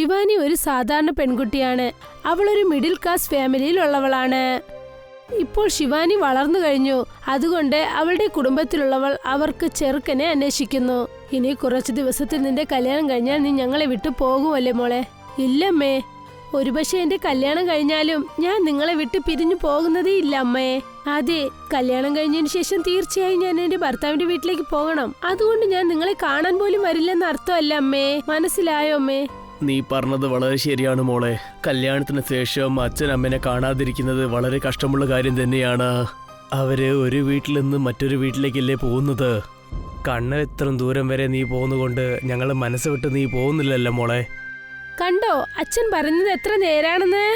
ശിവാനി ഒരു സാധാരണ പെൺകുട്ടിയാണ്. അവളൊരു മിഡിൽ ക്ലാസ് ഫാമിലിയിലുള്ളവളാണ്. ഇപ്പോൾ ശിവാനി വളർന്നു കഴിഞ്ഞു. അതുകൊണ്ട് അവളുടെ കുടുംബത്തിലുള്ളവൾ അവർക്ക് ചെറുക്കനെ അന്വേഷിക്കുന്നു. ഇനി കുറച്ചു ദിവസത്തിൽ നിന്റെ കല്യാണം കഴിഞ്ഞാൽ നീ ഞങ്ങളെ വിട്ടു പോകുമല്ലേ മോളെ? ഇല്ലമ്മേ, ഒരുപക്ഷെ എന്റെ കല്യാണം കഴിഞ്ഞാലും ഞാൻ നിങ്ങളെ വിട്ട് പിരിഞ്ഞു പോകുന്നതേ ഇല്ല അമ്മേ. അതെ, കല്യാണം കഴിഞ്ഞതിന് ശേഷം തീർച്ചയായും ഞാൻ എന്റെ ഭർത്താവിന്റെ വീട്ടിലേക്ക് പോകണം. അതുകൊണ്ട് ഞാൻ നിങ്ങളെ കാണാൻ പോലും വരില്ലെന്ന് അർത്ഥമല്ല അമ്മേ. മനസ്സിലായോ അമ്മേ? നീ പറഞ്ഞത് വളരെ ശരിയാണ് മോളെ. കല്യാണത്തിന് ശേഷം അച്ഛൻ അമ്മനെ കാണാതിരിക്കുന്നത് വളരെ കഷ്ടമുള്ള കാര്യം തന്നെയാണ്. അവര് ഒരു വീട്ടിൽ നിന്ന് മറ്റൊരു വീട്ടിലേക്കല്ലേ പോകുന്നത്. കണ്ണ് എത്ര ദൂരം വരെ നീ പോകുന്നതുകൊണ്ട് ഞങ്ങൾ മനസ്സ് വിട്ട് നീ പോകുന്നില്ലല്ലോ മോളെ. കണ്ടോ അച്ഛൻ പറഞ്ഞത് എത്ര നേരാണെന്ന്?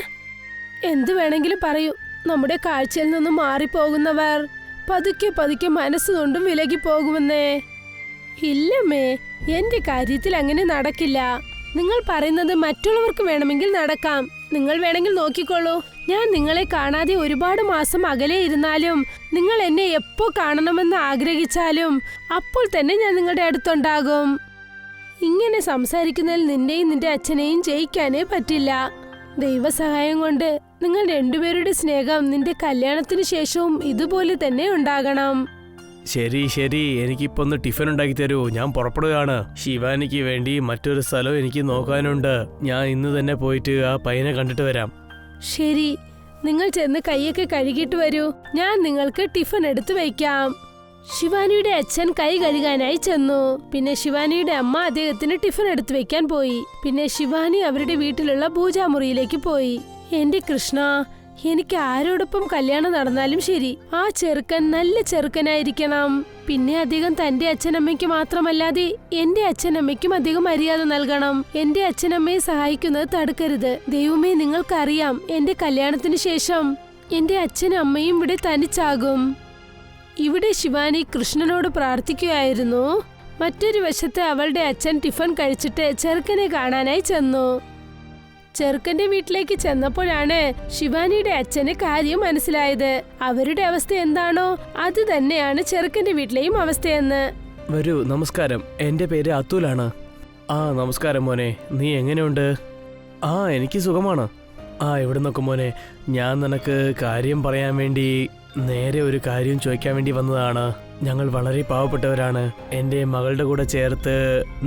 എന്തു വേണമെങ്കിലും പറയൂ, നമ്മുടെ കാഴ്ചയിൽ നിന്നും മാറിപ്പോകുന്നവർ പതുക്കെ പതുക്കെ മനസ്സുകൊണ്ടും വിലകി പോകുമെന്നേ. ഇല്ലമ്മേ, എന്റെ കാര്യത്തിൽ അങ്ങനെ നടക്കില്ല. നിങ്ങൾ പറയുന്നത് മറ്റുള്ളവർക്ക് വേണമെങ്കിൽ നടക്കാം. നിങ്ങൾ വേണമെങ്കിൽ നോക്കിക്കോളൂ. ഞാൻ നിങ്ങളെ കാണാതെ ഒരുപാട് മാസം അകലെ ഇരുന്നാലും നിങ്ങൾ എന്നെ എപ്പോ കാണണമെന്ന് ആഗ്രഹിച്ചാലും അപ്പോൾ തന്നെ ഞാൻ നിങ്ങളുടെ അടുത്തുണ്ടാകും. ഇങ്ങനെ സംസാരിക്കുന്നതിൽ നിന്റെയും നിന്റെ അച്ഛനെയും ജയിക്കാനേ പറ്റില്ല. ദൈവസഹായം കൊണ്ട് നിങ്ങൾ രണ്ടുപേരുടെ സ്നേഹം നിന്റെ കല്യാണത്തിന് ശേഷവും ഇതുപോലെ തന്നെ ഉണ്ടാകണം. ശരി ശരി, എനിക്കിപ്പോ ഒന്ന് ടിഫിൻ ഉണ്ടാക്കി തരൂ. ഞാൻ പുറപ്പെടുകയാണ്. ശിവാനിക്ക് വേണ്ടി മറ്റൊരു സ്ഥലം എനിക്ക് നോക്കാനുണ്ട്. ഞാൻ ഇന്ന് തന്നെ പോയിട്ട് ആ പയ്യനെ കണ്ടിട്ട് വരാം. ശരി, നിങ്ങൾ ചെന്ന് കൈയൊക്കെ കഴുകിയിട്ട് വരൂ. ഞാൻ നിങ്ങൾക്ക് ടിഫിൻ എടുത്തു വയ്ക്കാം. ശിവാനിയുടെ അച്ഛൻ കൈ കഴുകാനായി ചെന്നു. പിന്നെ ശിവാനിയുടെ അമ്മ അദ്ദേഹത്തിന് ടിഫിൻ എടുത്തു വെക്കാൻ പോയി. പിന്നെ ശിവാനി അവരുടെ വീട്ടിലുള്ള പൂജാമുറിയിലേക്ക് പോയി. എന്റെ കൃഷ്ണ, എനിക്ക് ആരോടൊപ്പം കല്യാണം നടന്നാലും ശരി, ആ ചെറുക്കൻ നല്ല ചെറുക്കനായിരിക്കണം. പിന്നെ അദ്ദേഹം തന്റെ അച്ഛനമ്മയ്ക്ക് മാത്രമല്ലാതെ എന്റെ അച്ഛനമ്മയ്ക്കും അധികം മര്യാദ നൽകണം. എന്റെ അച്ഛനമ്മയെ സഹായിക്കുന്നത് തടുക്കരുത്. ദൈവമേ, നിങ്ങൾക്കറിയാം എന്റെ കല്യാണത്തിന് ശേഷം എന്റെ അച്ഛനും അമ്മയും ഇവിടെ തനിച്ചാകും. ഇവിടെ ശിവാനി കൃഷ്ണനോട് പ്രാർത്ഥിക്കുകയായിരുന്നു. മറ്റൊരു വശത്ത് അവളുടെ അച്ഛൻ ടിഫിൻ കഴിച്ചിട്ട് ചെറുക്കനെ കാണാനായി ചെന്നു. ചെറുക്കന്റെ വീട്ടിലേക്ക് ചെന്നപ്പോഴാണ് ശിവാനിയുടെ അച്ഛന് കാര്യം മനസ്സിലായത്. അവരുടെ അവസ്ഥ എന്താണോ അത് തന്നെയാണ് ചെറുക്കന്റെ വീട്ടിലെയും അവസ്ഥയെന്ന്. വരൂ, നമസ്കാരം. എന്റെ പേര് അതുലാണ്. നമസ്കാരം മോനെ. നീ എങ്ങനെയുണ്ട്? എനിക്ക് സുഖമാണ്. ഇവിടെ നോക്കും മോനെ, ഞാൻ നിനക്ക് കാര്യം പറയാൻ വേണ്ടി നേരെ ഒരു കാര്യം ചോദിക്കാൻ വേണ്ടി വന്നതാണ്. ഞങ്ങൾ വളരെ പാവപ്പെട്ടവരാണ്. എന്റെ മകളുടെ കൂടെ ചേർത്ത്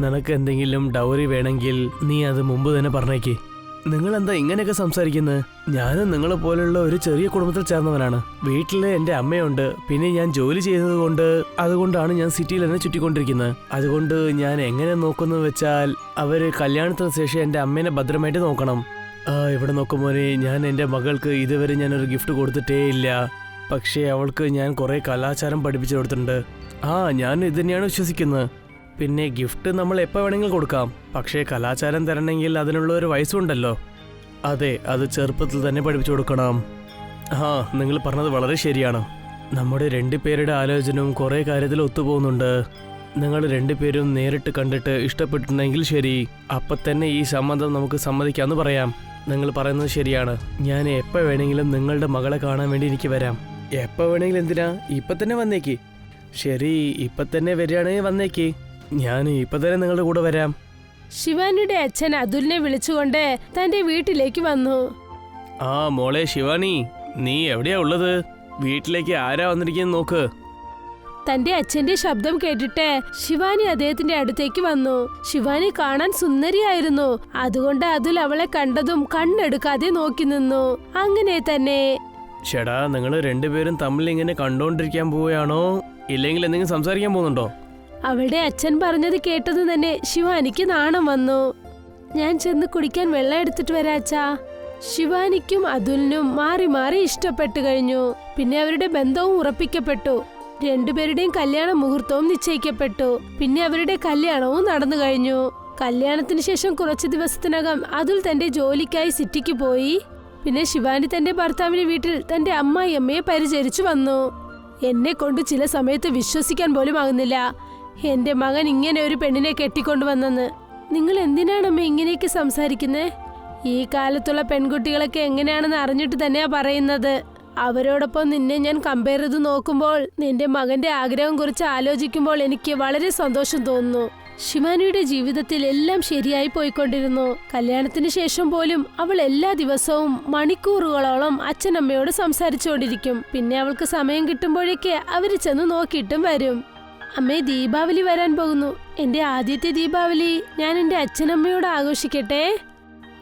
നിനക്ക് എന്തെങ്കിലും ഡൗറി വേണമെങ്കിൽ നീ അത് മുമ്പ് തന്നെ പറഞ്ഞേക്ക്. നിങ്ങൾ എന്താ ഇങ്ങനെയൊക്കെ സംസാരിക്കുന്നത്? ഞാനും നിങ്ങളെ പോലുള്ള ഒരു ചെറിയ കുടുംബത്തിൽ ചേർന്നവനാണ്. വീട്ടില് എന്റെ അമ്മയുണ്ട്. പിന്നെ ഞാൻ ജോലി ചെയ്യുന്നത് അതുകൊണ്ടാണ് ഞാൻ സിറ്റിയിൽ തന്നെ ചുറ്റിക്കൊണ്ടിരിക്കുന്നത്. അതുകൊണ്ട് ഞാൻ എങ്ങനെ നോക്കുന്നു വെച്ചാൽ അവര് കല്യാണത്തിന് ശേഷം എന്റെ അമ്മേനെ ഭദ്രമായിട്ട് നോക്കണം. ഇവിടെ നോക്കുമ്പോനെ, ഞാൻ എന്റെ മകൾക്ക് ഇതുവരെ ഞാനൊരു ഗിഫ്റ്റ് കൊടുത്തിട്ടേ ഇല്ല. പക്ഷേ അവൾക്ക് ഞാൻ കുറെ കലാചാരം പഠിപ്പിച്ചു കൊടുത്തിട്ടുണ്ട്. ഞാൻ ഇത് തന്നെയാണ് വിശ്വസിക്കുന്നത്. പിന്നെ ഗിഫ്റ്റ് നമ്മൾ എപ്പോൾ വേണമെങ്കിലും കൊടുക്കാം. പക്ഷേ കലാചാരം തരണമെങ്കിൽ അതിനുള്ള ഒരു വയസ്സുണ്ടല്ലോ. അതെ, അത് ചെറുപ്പത്തിൽ തന്നെ പഠിപ്പിച്ചു കൊടുക്കണം. നിങ്ങൾ പറഞ്ഞത് വളരെ ശരിയാണ്. നമ്മുടെ രണ്ടുപേരുടെ ആലോചനയും കുറേ കാര്യത്തിൽ ഒത്തുപോകുന്നുണ്ട്. നിങ്ങൾ രണ്ടുപേരും നേരിട്ട് കണ്ടിട്ട് ഇഷ്ടപ്പെട്ടിട്ടുണ്ടെങ്കിൽ ശരി, അപ്പം തന്നെ ഈ സംബന്ധം നമുക്ക് സമ്മതിക്കാമെന്ന് പറയാം. നിങ്ങൾ പറയുന്നത് ശരിയാണ്. ഞാൻ എപ്പോൾ വേണമെങ്കിലും നിങ്ങളുടെ മകളെ കാണാൻ വേണ്ടി എനിക്ക് വരാം. എപ്പോൾ വേണമെങ്കിലും എന്തിനാ? ഇപ്പം തന്നെ വന്നേക്ക്. ശരി, ഇപ്പം തന്നെ വരികയാണെങ്കിൽ വന്നേക്ക്. ഞാൻ ഇപ്പം തന്നെ നിങ്ങളുടെ കൂടെ വരാം. ശിവാനിയുടെ അച്ഛൻ അതുലിനെ വിളിച്ചുകൊണ്ട് തന്റെ വീട്ടിലേക്ക് വന്നു. മോളെ ശിവാനി, നീ എവിടെയാ ഉള്ളത്? വീട്ടിലേക്ക് ആരാ വന്നിരിക്കുന്നത് നോക്ക്. തന്റെ അച്ഛന്റെ ശബ്ദം കേട്ടിട്ട് ശിവാനി അദ്ദേഹത്തിന്റെ അടുത്തേക്ക് വന്നു. ശിവാനി കാണാൻ സുന്ദരിയായിരുന്നു. അതുകൊണ്ട് അതുൽ അവളെ കണ്ടതും കണ്ണെടുക്കാതെ നോക്കി നിന്നു. അങ്ങനെ തന്നെ. ചേടാ, നിങ്ങൾ രണ്ടുപേരും തമ്മിൽ ഇങ്ങനെ കണ്ടോണ്ടിരിക്കാൻ പോവുകയാണോ, ഇല്ലെങ്കിൽ എന്തെങ്കിലും സംസാരിക്കാൻ പോകുന്നുണ്ടോ? അവളുടെ അച്ഛൻ പറഞ്ഞത് കേട്ടത് തന്നെ ശിവാനിക്ക് നാണം വന്നു. ഞാൻ ചെന്ന് കുടിക്കാൻ വെള്ളം എടുത്തിട്ട് വരാച്ചാ. ശിവാനിക്കും അതുലിനും മാറി മാറി ഇഷ്ടപ്പെട്ടു കഴിഞ്ഞു. പിന്നെ അവരുടെ ബന്ധവും ഉറപ്പിക്കപ്പെട്ടു. രണ്ടുപേരുടെയും കല്യാണ മുഹൂർത്തവും നിശ്ചയിക്കപ്പെട്ടു. പിന്നെ അവരുടെ കല്യാണവും നടന്നു കഴിഞ്ഞു. കല്യാണത്തിന് ശേഷം കുറച്ചു ദിവസത്തിനകം അതുൽ തന്റെ ജോലിക്കായി സിറ്റിക്ക് പോയി. പിന്നെ ശിവാനി തന്റെ ഭർത്താവിന്റെ വീട്ടിൽ തന്റെ അമ്മായിയമ്മയെ പരിചരിച്ചു വന്നു. എന്നെ കൊണ്ട് ചില സമയത്ത് വിശ്വസിക്കാൻ പോലും ആകുന്നില്ല എന്റെ മകൻ ഇങ്ങനെ ഒരു പെണ്ണിനെ കെട്ടിക്കൊണ്ടുവന്നെന്ന്. നിങ്ങൾ എന്തിനാണമ്മ ഇങ്ങനെയൊക്കെ സംസാരിക്കുന്നത്? ഈ കാലത്തുള്ള പെൺകുട്ടികളൊക്കെ എങ്ങനെയാണെന്ന് അറിഞ്ഞിട്ട് തന്നെയാ പറയുന്നത്. അവരോടൊപ്പം നിന്നെ ഞാൻ കമ്പയർ ചെയ്ത് നോക്കുമ്പോൾ നിന്റെ മകന്റെ ആഗ്രഹം കുറിച്ച് ആലോചിക്കുമ്പോൾ എനിക്ക് വളരെ സന്തോഷം തോന്നുന്നു. ശിവാനിയുടെ ജീവിതത്തിൽ എല്ലാം ശരിയായി പോയിക്കൊണ്ടിരുന്നു. കല്യാണത്തിന് ശേഷം പോലും അവൾ എല്ലാ ദിവസവും മണിക്കൂറുകളോളം അച്ഛനമ്മയോട് സംസാരിച്ചുകൊണ്ടിരിക്കും. പിന്നെ അവൾക്ക് സമയം കിട്ടുമ്പോഴേക്ക് അവര് ചെന്ന് നോക്കിയിട്ടും വരും. അമ്മേ, ദീപാവലി വരാൻ പോകുന്നു. എന്റെ ആദ്യത്തെ ദീപാവലി ഞാൻ എന്റെ അച്ഛനമ്മയോട് ആഘോഷിക്കട്ടെ.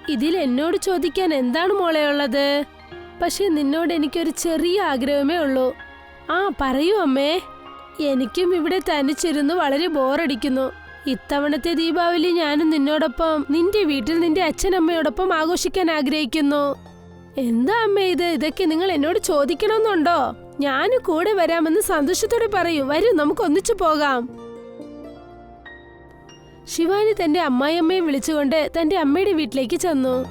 ഇതിൽ എന്നോട് ചോദിക്കാൻ എന്താണ് മോളെ ഉള്ളത്? പക്ഷെ നിന്നോട് എനിക്കൊരു ചെറിയ ആഗ്രഹമേ ഉള്ളൂ. ആ, പറയൂ അമ്മേ. എനിക്കും ഇവിടെ തനിച്ചിരുന്ന് വളരെ ബോറടിക്കുന്നു. ഇത്തവണത്തെ ദീപാവലി ഞാനും നിന്നോടൊപ്പം നിന്റെ വീട്ടിൽ നിന്റെ അച്ഛനമ്മയോടൊപ്പം ആഘോഷിക്കാൻ ആഗ്രഹിക്കുന്നു. എന്താ അമ്മേ ഇതൊക്കെ നിങ്ങൾ എന്നോട് ചോദിക്കണമെന്നുണ്ടോ? ഞാൻ കൂടെ വരാമെന്ന് സന്തോഷത്തോടെ പറയൂ. വരൂ, നമുക്ക് ഒന്നിച്ചു പോകാം. ശിവാനി തന്റെ അമ്മായിയമ്മയെ വിളിച്ചുകൊണ്ട് തന്റെ അമ്മയുടെ വീട്ടിലേക്ക് ചെന്നു.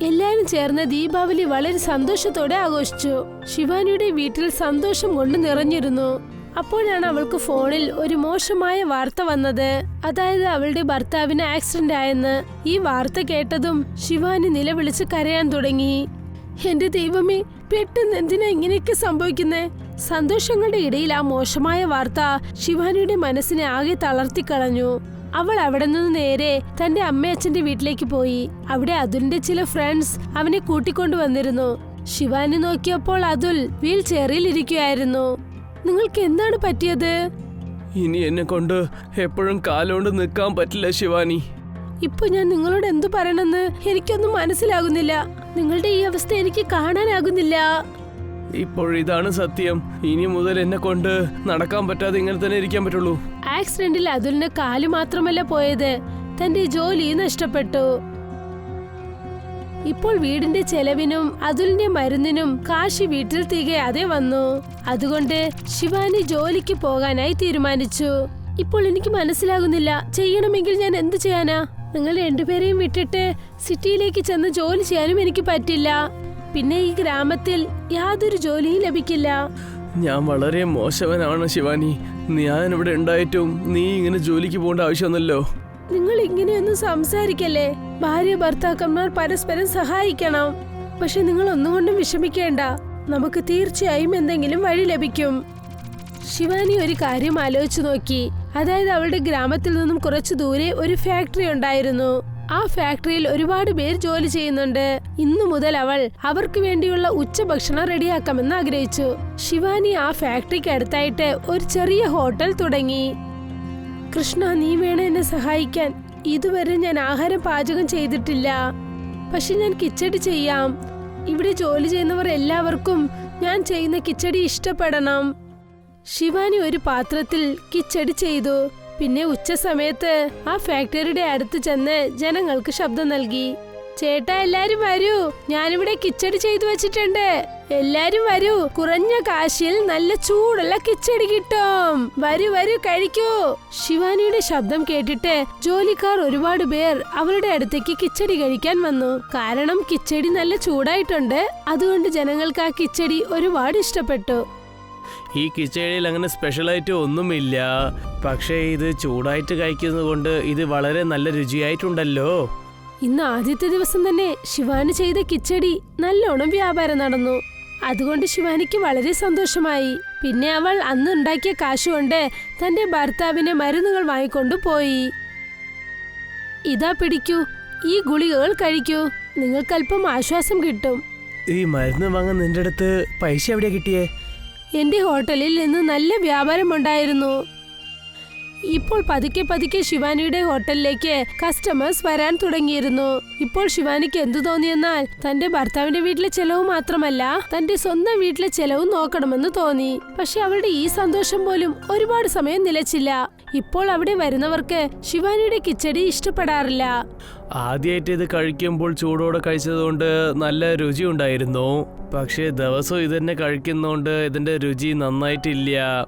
എല്ലാരും ചേർന്ന് ദീപാവലി വളരെ സന്തോഷത്തോടെ ആഘോഷിച്ചു. ശിവാനിയുടെ വീട്ടിൽ സന്തോഷം കൊണ്ട് നിറഞ്ഞിരുന്നു. അപ്പോഴാണ് അവൾക്ക് ഫോണിൽ ഒരു മോശമായ വാർത്ത വന്നത്. അതായത് അവളുടെ ഭർത്താവിന് ആക്സിഡന്റ് ആയെന്ന്. ഈ വാർത്ത കേട്ടതും ശിവാനി നിലവിളിച്ച് കരയാൻ തുടങ്ങി. എന്റെ ദൈവമേ, പെട്ടെന്ന് എന്തിനാ ഇങ്ങനെയൊക്കെ സംഭവിക്കുന്നേ? സന്തോഷങ്ങളുടെ ഇടയിൽ ആ മോശമായ വാർത്ത ശിവാനിയുടെ മനസ്സിനെ ആകെ തളർത്തിക്കളഞ്ഞു. അവൾ അവിടെ നിന്ന് നേരെ തന്റെ അമ്മയച്ഛന്റെ വീട്ടിലേക്ക് പോയി. അവിടെ അതുലിന്റെ ചില ഫ്രണ്ട്സ് അവനെ കൂട്ടിക്കൊണ്ടു വന്നിരുന്നു. ശിവാനി നോക്കിയപ്പോൾ അതുൽ വീൽ ചെയറിൽ ഇരിക്കുകയായിരുന്നു. നിങ്ങൾക്ക് എന്താണ് പറ്റിയത്? ഇനി എന്നെ കൊണ്ട് എപ്പോഴും കാലോണ്ട് നിൽക്കാൻ പറ്റില്ല ശിവാനി. ഇപ്പൊ ഞാൻ നിങ്ങളോട് എന്തു പറയണമെന്ന് എനിക്കൊന്നും മനസ്സിലാകുന്നില്ല. നിങ്ങളുടെ ഈ അവസ്ഥ എനിക്ക് കാണാനാകുന്നില്ല. ഇപ്പോഴിതാണ് സത്യം. ഇനി മുതൽ എന്നെ കൊണ്ട് നടക്കാൻ പറ്റാതെ ഇങ്ങനെ തന്നെ ഇരിക്കാൻ പറ്റുള്ളൂ. ആക്സിഡന്റിൽ അതുലിന് കാല് മാത്രമല്ല പോയത്, തന്റെ ജോലി നഷ്ടപ്പെട്ടു. ഇപ്പോൾ വീടിന്റെ ചെലവിനും അതുലിന്റെ മരുന്നിനും കാശി വീട്ടിൽ തികയാതെ വന്നു. അതുകൊണ്ട് ശിവാനി ജോലിക്ക് പോകാനായി തീരുമാനിച്ചു. ഇപ്പോൾ എനിക്ക് മനസ്സിലാകുന്നില്ല, ചെയ്യണമെങ്കിൽ ഞാൻ എന്ത് ചെയ്യാനാ? നിങ്ങൾ രണ്ടുപേരെയും വിട്ടിട്ട് സിറ്റിയിലേക്ക് ചെന്ന് ജോലി ചെയ്യാനും എനിക്ക് പറ്റില്ല. പിന്നെ ഈ ഗ്രാമത്തിൽ യാതൊരു ജോലിയും ലഭിക്കില്ല. ഞാൻ വളരെ മോശവനാണ് ശിവാനി. ഞാൻ ഇവിടെ ഉണ്ടായിട്ടും നീ ഇങ്ങനെ ജോലിക്ക് പോകേണ്ട ആവശ്യമൊന്നുമല്ലോ. നിങ്ങൾ ഇങ്ങനെയൊന്നും സംസാരിക്കല്ലേ. ഭാര്യ ഭർത്താക്കന്മാർ പരസ്പരം സഹായിക്കണം. പക്ഷെ നിങ്ങൾ ഒന്നുകൊണ്ടും വിഷമിക്കേണ്ട. നമുക്ക് തീർച്ചയായും എന്തെങ്കിലും വഴി ലഭിക്കും. ശിവാനി ഒരു കാര്യം ആലോചിച്ചു നോക്കി. അതായത് അവളുടെ ഗ്രാമത്തിൽ നിന്നും കുറച്ചു ദൂരെ ഒരു ഫാക്ടറി ഉണ്ടായിരുന്നു. ആ ഫാക്ടറിയിൽ ഒരുപാട് പേർ ജോലി ചെയ്യുന്നുണ്ട്. ഇന്നു മുതൽ അവൾ അവർക്ക് വേണ്ടിയുള്ള ഉച്ചഭക്ഷണം റെഡിയാക്കാമെന്ന് ആഗ്രഹിച്ചു. ശിവാനി ആ ഫാക്ടറിക്ക് അടുത്തായിട്ട് ഒരു ചെറിയ ഹോട്ടൽ തുടങ്ങി. കൃഷ്ണ, നീ വേണം എന്നെ സഹായിക്കാൻ. ഇതുവരെ ഞാൻ ആഹാരം പാചകം ചെയ്തിട്ടില്ല. പക്ഷെ ഞാൻ കിച്ചടി ചെയ്യാം. ഇവിടെ ജോലി ചെയ്യുന്നവർ എല്ലാവർക്കും ഞാൻ ചെയ്യുന്ന കിച്ചടി ഇഷ്ടപ്പെടണം. ശിവാനി ഒരു പാത്രത്തിൽ കിച്ചടി ചെയ്തു. പിന്നെ ഉച്ച സമയത്ത് ആ ഫാക്ടറിയുടെ അടുത്ത് ചെന്ന് ജനങ്ങൾക്ക് ശബ്ദം നൽകി. ചേട്ടാ, എല്ലാരും വരൂ, ഞാനിവിടെ കിച്ചടി ചെയ്തു വെച്ചിട്ടുണ്ട്. എല്ലാരും വരൂ, കുറഞ്ഞ കാശിൽ നല്ല ചൂടുള്ള കിച്ചടി കിട്ടും. വരൂ വരൂ, കഴിക്കൂ. ശിവാനിയുടെ ശബ്ദം കേട്ടിട്ട് ജോലിക്കാർ ഒരുപാട് പേർ അവളുടെ അടുത്തേക്ക് കിച്ചടി കഴിക്കാൻ വന്നു. കാരണം കിച്ചടി നല്ല ചൂടായിട്ടുണ്ട്. അതുകൊണ്ട് ജനങ്ങൾക്ക് ആ കിച്ചടി ഒരുപാട് ഇഷ്ടപ്പെട്ടു. ഈ കിച്ചടിയിൽ അങ്ങനെ സ്പെഷ്യലായിട്ട് ഒന്നുമില്ല. പക്ഷേ ഇത് ചൂടായിട്ട് കഴിക്കുന്നത് കൊണ്ട് ഇത് വളരെ നല്ല രുചിയായിട്ടുണ്ടല്ലോ. ഇന്ന് ആദ്യത്തെ ദിവസം തന്നെ ശിവാനി ചെയ്ത കിച്ചടി നല്ലോണം വ്യാപാരം നടന്നു. അതുകൊണ്ട് ശിവാനിക്ക് വളരെ സന്തോഷമായി. പിന്നെ അവൾ അന്ന് ഉണ്ടാക്കിയ കാശുകൊണ്ട് തന്റെ ഭർത്താവിന് മരുന്നുകൾ വാങ്ങിക്കൊണ്ടു പോയി. ഇതാ പിടിക്കൂ, ഈ ഗുളികകൾ കഴിക്കൂ. നിങ്ങൾക്കല്പം ആശ്വാസം കിട്ടും. ഈ മരുന്ന് വാങ്ങാൻ നിന്റെ അടുത്ത് പൈസ എവിടെയാ കിട്ടിയേ? എന്റെ ഹോട്ടലിൽ നിന്ന് നല്ല വ്യാപാരമുണ്ടായിരുന്നു. ഇപ്പോൾ പതുക്കെ പതുക്കെ ശിവാനിയുടെ ഹോട്ടലിലേക്ക് കസ്റ്റമേഴ്സ് വരാൻ തുടങ്ങിയിരുന്നു. ഇപ്പോൾ ശിവാനിക്ക് എന്തു തോന്നിയെന്നാൽ തന്റെ ഭർത്താവിന്റെ വീട്ടിലെ ചെലവ് മാത്രമല്ല, തന്റെ സ്വന്തം വീട്ടിലെ ചെലവും നോക്കണമെന്ന് തോന്നി. പക്ഷെ അവളുടെ ഈ സന്തോഷം പോലും ഒരുപാട് സമയം നിലച്ചില്ല. ഇപ്പോൾ അവിടെ വരുന്നവർക്ക് ശിവാനിയുടെ കിച്ചടി ഇഷ്ടപ്പെടാറില്ല. ആദ്യമായിട്ട് ഇത് കഴിക്കുമ്പോൾ ചൂടോടെ കഴിച്ചതുകൊണ്ട് നല്ല രുചി ഉണ്ടായിരുന്നു. പക്ഷേ ദിവസവും ഇതന്നെ കഴിക്കുന്നോണ്ട് ഇതിന്റെ രുചി നന്നായിട്ടില്ല.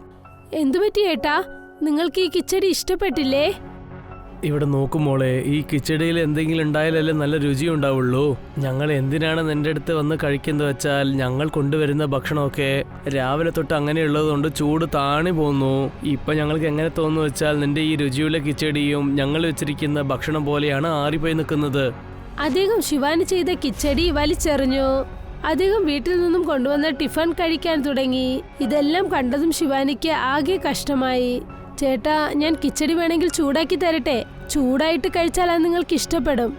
എന്തുപറ്റി ഏട്ടാ, നിങ്ങൾക്ക് ഈ കിച്ചടി ഇഷ്ടപ്പെട്ടില്ലേ? ഇവിടെ നോക്കുമോളെ, ഈ കിച്ചടിയിൽ എന്തെങ്കിലും ഉണ്ടായാലല്ലേ നല്ല രുചി ഉണ്ടാവുള്ളൂ. ഞങ്ങൾ എന്തിനാണ് നിന്റെ അടുത്ത് വന്ന് കഴിക്കുന്നത് വെച്ചാൽ, ഞങ്ങൾ കൊണ്ടുവരുന്ന ഭക്ഷണമൊക്കെ രാവിലെ തൊട്ട് അങ്ങനെയുള്ളതുകൊണ്ട് ചൂട് താണി പോന്നു. ഇപ്പൊ ഞങ്ങൾക്ക് എങ്ങനെ തോന്നുന്നു വെച്ചാൽ നിന്റെ ഈ രുചിയുള്ള കിച്ചടിയും ഞങ്ങൾ വെച്ചിരിക്കുന്ന ഭക്ഷണം പോലെയാണ് ആറിപ്പോയി നിൽക്കുന്നത്. അദ്ദേഹം ശിവാനി ചെയ്ത കിച്ചടി വലിച്ചെറിഞ്ഞു. അദ്ദേഹം വീട്ടിൽ നിന്നും കൊണ്ടുവന്ന ടിഫൻ കഴിക്കാൻ തുടങ്ങി. ഇതെല്ലാം കണ്ടതും ശിവാനിക്ക് ആകെ കഷ്ടമായി. ചേട്ടാ, ഞാൻ കിച്ചടി വേണമെങ്കിൽ ചൂടാക്കി തരട്ടെ? ചൂടായിട്ട് കഴിച്ചാൽ അത് നിങ്ങൾക്ക് ഇഷ്ടപ്പെടും.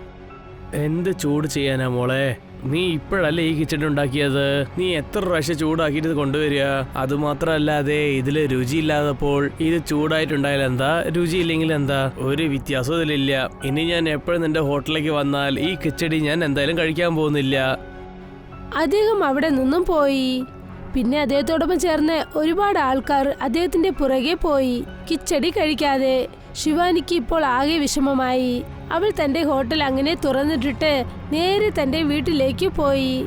എന്ത് ചൂട് ചെയ്യാനാ മോളെ? നീ ഇപ്പോഴല്ലേ ഈ കിച്ചടി ഉണ്ടാക്കിയത്? നീ എത്ര പ്രാവശ്യം ചൂടാക്കിയിട്ട് ഇത് കൊണ്ടുവരിക? അതുമാത്രമല്ലാതെ ഇതില് രുചിയില്ലാതപ്പോൾ ഇത് ചൂടായിട്ടുണ്ടായാൽ എന്താ, രുചിയില്ലെങ്കിൽ എന്താ? ഒരു വ്യത്യാസവും ഇതിലില്ല. ഇനി ഞാൻ എപ്പോഴും നിന്റെ ഹോട്ടലിലേക്ക് വന്നാൽ ഈ കിച്ചടി ഞാൻ എന്തായാലും കഴിക്കാൻ പോകുന്നില്ല. അദ്ദേഹം അവിടെ നിന്നും പോയി. പിന്നെ അദ്ദേഹത്തോടൊപ്പം ചേർന്ന് ഒരുപാട് ആൾക്കാർ അദ്ദേഹത്തിന്റെ പുറകെ പോയി, കിച്ചടി കഴിക്കാതെ. ശിവാനിക്ക് ഇപ്പോൾ ആകെ വിഷമമായി. അവൾ തന്റെ ഹോട്ടൽ അങ്ങനെ തുറന്നിട്ടിട്ട് നേരെ തന്റെ വീട്ടിലേക്ക് പോയി.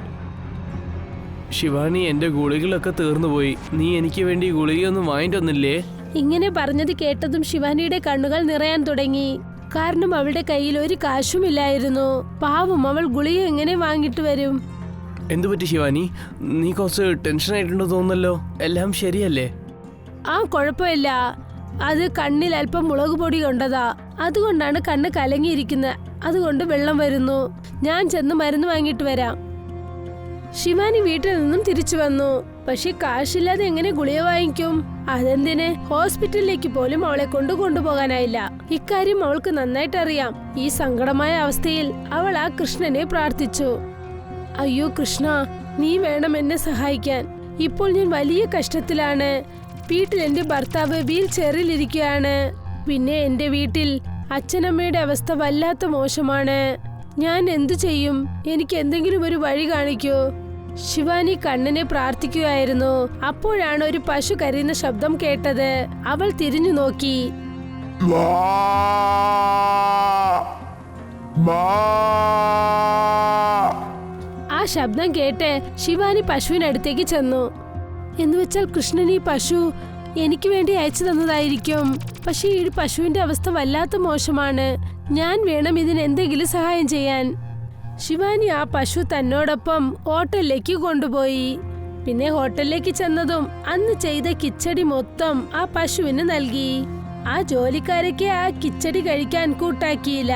ശിവാനി, എന്റെ ഗുളികളൊക്കെ തീർന്നുപോയി. നീ എനിക്ക് വേണ്ടി ഗുളികയൊന്നും വാങ്ങിട്ട് വന്നില്ലേ? ഇങ്ങനെ പറഞ്ഞത് കേട്ടതും ശിവാനിയുടെ കണ്ണുകൾ നിറയാൻ തുടങ്ങി. കാരണം അവളുടെ കയ്യിൽ ഒരു കാശുമില്ലായിരുന്നു. പാവം, അവൾ ഗുളിക എങ്ങനെ വാങ്ങിട്ട് വരും? എന്തുപറ്റി ശിവാനി? നീ കുറച്ച് ടെൻഷനായിട്ടുണ്ടോ തോന്നുന്നല്ലോ. എല്ലാം ശരിയല്ലേ? കുഴപ്പമില്ല. അത് കണ്ണിൽ അല്പം മുളക് പൊടി കൊണ്ടതാ. അതുകൊണ്ടാണ് കണ്ണ് കലങ്ങിയിരിക്കുന്നത്. അതുകൊണ്ട് വെള്ളം വരുന്നു. ഞാൻ ചെന്ന് മരുന്ന് വാങ്ങിട്ട് വരാം. ശിവാനി വീട്ടിൽ നിന്നും തിരിച്ചു വന്നു. പക്ഷെ കാശില്ലാതെ എങ്ങനെ ഗുളിക വാങ്ങിക്കും? അതെന്തിന്? ഹോസ്പിറ്റലിലേക്ക് പോലും അവളെ കൊണ്ടുപോകാനായില്ല. ഇക്കാര്യം അവൾക്ക് നന്നായിട്ട് അറിയാം. ഈ സങ്കടമായ അവസ്ഥയിൽ അവൾ ആ കൃഷ്ണനെ പ്രാർത്ഥിച്ചു. അയ്യോ കൃഷ്ണ, നീ വേണം എന്നെ സഹായിക്കാൻ. ഇപ്പോൾ ഞാൻ വലിയ കഷ്ടത്തിലാണ്. വീട്ടിൽ എന്റെ ഭർത്താവ് വീൽ ചെയറിൽ ഇരിക്കുകയാണ്. പിന്നെ എന്റെ വീട്ടിൽ അച്ഛനമ്മയുടെ അവസ്ഥ വല്ലാത്ത മോശമാണ്. ഞാൻ എന്തു ചെയ്യും? എനിക്ക് എന്തെങ്കിലും ഒരു വഴി കാണിക്കൂ. ശിവാനി കണ്ണനെ പ്രാർത്ഥിക്കുകയായിരുന്നു. അപ്പോഴാണ് ഒരു പശു കരയുന്ന ശബ്ദം കേട്ടത്. അവൾ തിരിഞ്ഞു നോക്കി. ആ ശബ്ദം കേട്ട് ശിവാനി പശുവിനടുത്തേക്ക് ചെന്നു. എന്നുവെച്ചാൽ കൃഷ്ണൻ ഈ പശു എനിക്ക് വേണ്ടി അയച്ചു തന്നതായിരിക്കും. പക്ഷേ ഈ പശുവിന്റെ അവസ്ഥ വല്ലാത്ത മോശമാണ്. ഞാൻ വേണം ഇതിന് എന്തെങ്കിലും സഹായം ചെയ്യാൻ. ശിവാനി ആ പശു തന്നോടൊപ്പം ഹോട്ടലിലേക്ക് കൊണ്ടുപോയി. പിന്നെ ഹോട്ടലിലേക്ക് ചെന്നതും അന്ന് ചെയ്ത കിച്ചടി മൊത്തം ആ പശുവിന് നൽകി. ആ ജോലിക്കാരൊക്കെ ആ കിച്ചടി കഴിക്കാൻ കൂട്ടാക്കിയില്ല.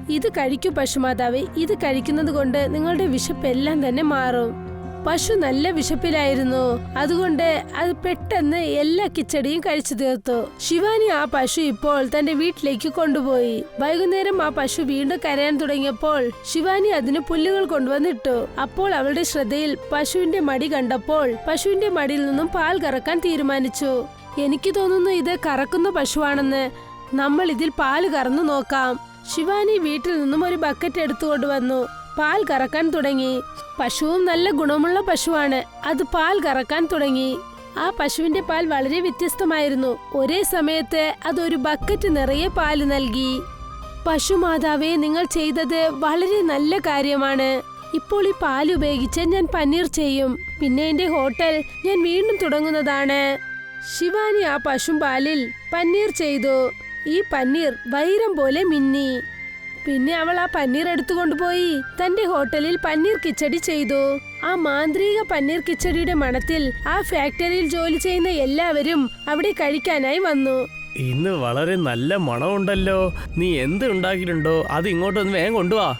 ഇത് കഴിക്കൂ പശുമാതാവേ, ഇത് കഴിക്കുന്നത് കൊണ്ട് നിങ്ങളുടെ വിശപ്പെല്ലാം തന്നെ മാറും. പശു നല്ല വിശപ്പിലായിരുന്നു. അതുകൊണ്ട് അത് പെട്ടെന്ന് എല്ലാ കിച്ചടിയും കഴിച്ചു തീർത്തു. ശിവാനി ആ പശു ഇപ്പോൾ തന്റെ വീട്ടിലേക്ക് കൊണ്ടുപോയി. വൈകുന്നേരം ആ പശു വീണ്ടും കരയാൻ തുടങ്ങിയപ്പോൾ ശിവാനി അതിന് പുല്ലുകൾ കൊണ്ടുവന്നിട്ടു. അപ്പോൾ അവളുടെ ശ്രദ്ധയിൽ പശുവിന്റെ മടി കണ്ടപ്പോൾ പശുവിന്റെ മടിയിൽ നിന്നും പാൽ കറക്കാൻ തീരുമാനിച്ചു. എനിക്ക് തോന്നുന്നു ഇത് കറക്കുന്ന പശുവാണെന്ന്. നമ്മൾ ഇതിൽ പാല് കറന്നു നോക്കാം. ശിവാനി വീട്ടിൽ നിന്നും ഒരു ബക്കറ്റ് എടുത്തുകൊണ്ടുവന്നു. പാൽ കറക്കാൻ തുടങ്ങി. പശുവും നല്ല ഗുണമുള്ള പശുവാണ്. അത് പാൽ കറക്കാൻ തുടങ്ങി. ആ പശുവിന്റെ പാൽ വളരെ വ്യത്യസ്തമായിരുന്നു. ഒരേ സമയത്ത് അതൊരു ബക്കറ്റ് നിറയെ പാല് നൽകി. പശുമാതാവേ, നിങ്ങൾ ചെയ്തത് വളരെ നല്ല കാര്യമാണ്. ഇപ്പോൾ ഈ പാൽ ഉപയോഗിച്ച് ഞാൻ പനീർ ചെയ്യും. പിന്നെ എന്റെ ഹോട്ടൽ ഞാൻ വീണ്ടും തുടങ്ങുന്നതാണ്. ശിവാനി ആ പശുപാലിൽ പനീർ ചെയ്തു. ഈ പനീർ വൈരം പോലെ മിന്നി. പിന്നെ അവൾ ആ പനീർ എടുത്തുകൊണ്ടുപോയി തന്റെ ഹോട്ടലിൽ പനീർ കിച്ചടി ചെയ്തു. ആ മാന്ത്രിക പനീർ കിച്ചടിയുടെ മണത്തിൽ ആ ഫാക്ടറിയിൽ ജോലി ചെയ്യുന്ന എല്ലാവരും അവിടെ കഴിക്കാനായി വന്നു. ഇന്ന് വളരെ നല്ല മണമുണ്ടല്ലോ. നീ എന്ത് ഉണ്ടാക്കിയിട്ടുണ്ടോ അത് ഇങ്ങോട്ടൊന്ന് വേഗം കൊണ്ടുവാ.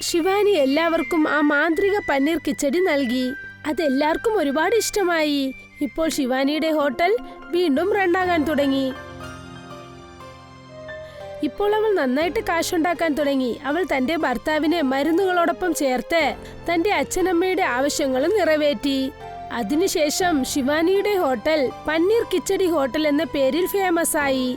ശിവാനി എല്ലാവർക്കും ആ മാന്ത്രിക പനീർ കിച്ചടി നൽകി. അതെല്ലാവർക്കും ഒരുപാട് ഇഷ്ടമായി. ഇപ്പോൾ ശിവാനിയുടെ ഹോട്ടൽ വീണ്ടും റണ്ണാകാൻ തുടങ്ങി. ഇപ്പോൾ അവൾ നന്നായിട്ട് കാശുണ്ടാക്കാൻ തുടങ്ങി. അവൾ തന്റെ ഭർത്താവിനെ മരുന്നുകളോടൊപ്പം ചേർത്ത് തന്റെ അച്ഛനമ്മയുടെ ആവശ്യങ്ങളും നിറവേറ്റി. അതിനുശേഷം ശിവാനിയുടെ ഹോട്ടൽ പനീർ കിച്ചടി ഹോട്ടൽ എന്ന പേരിൽ ഫേമസ് ആയി.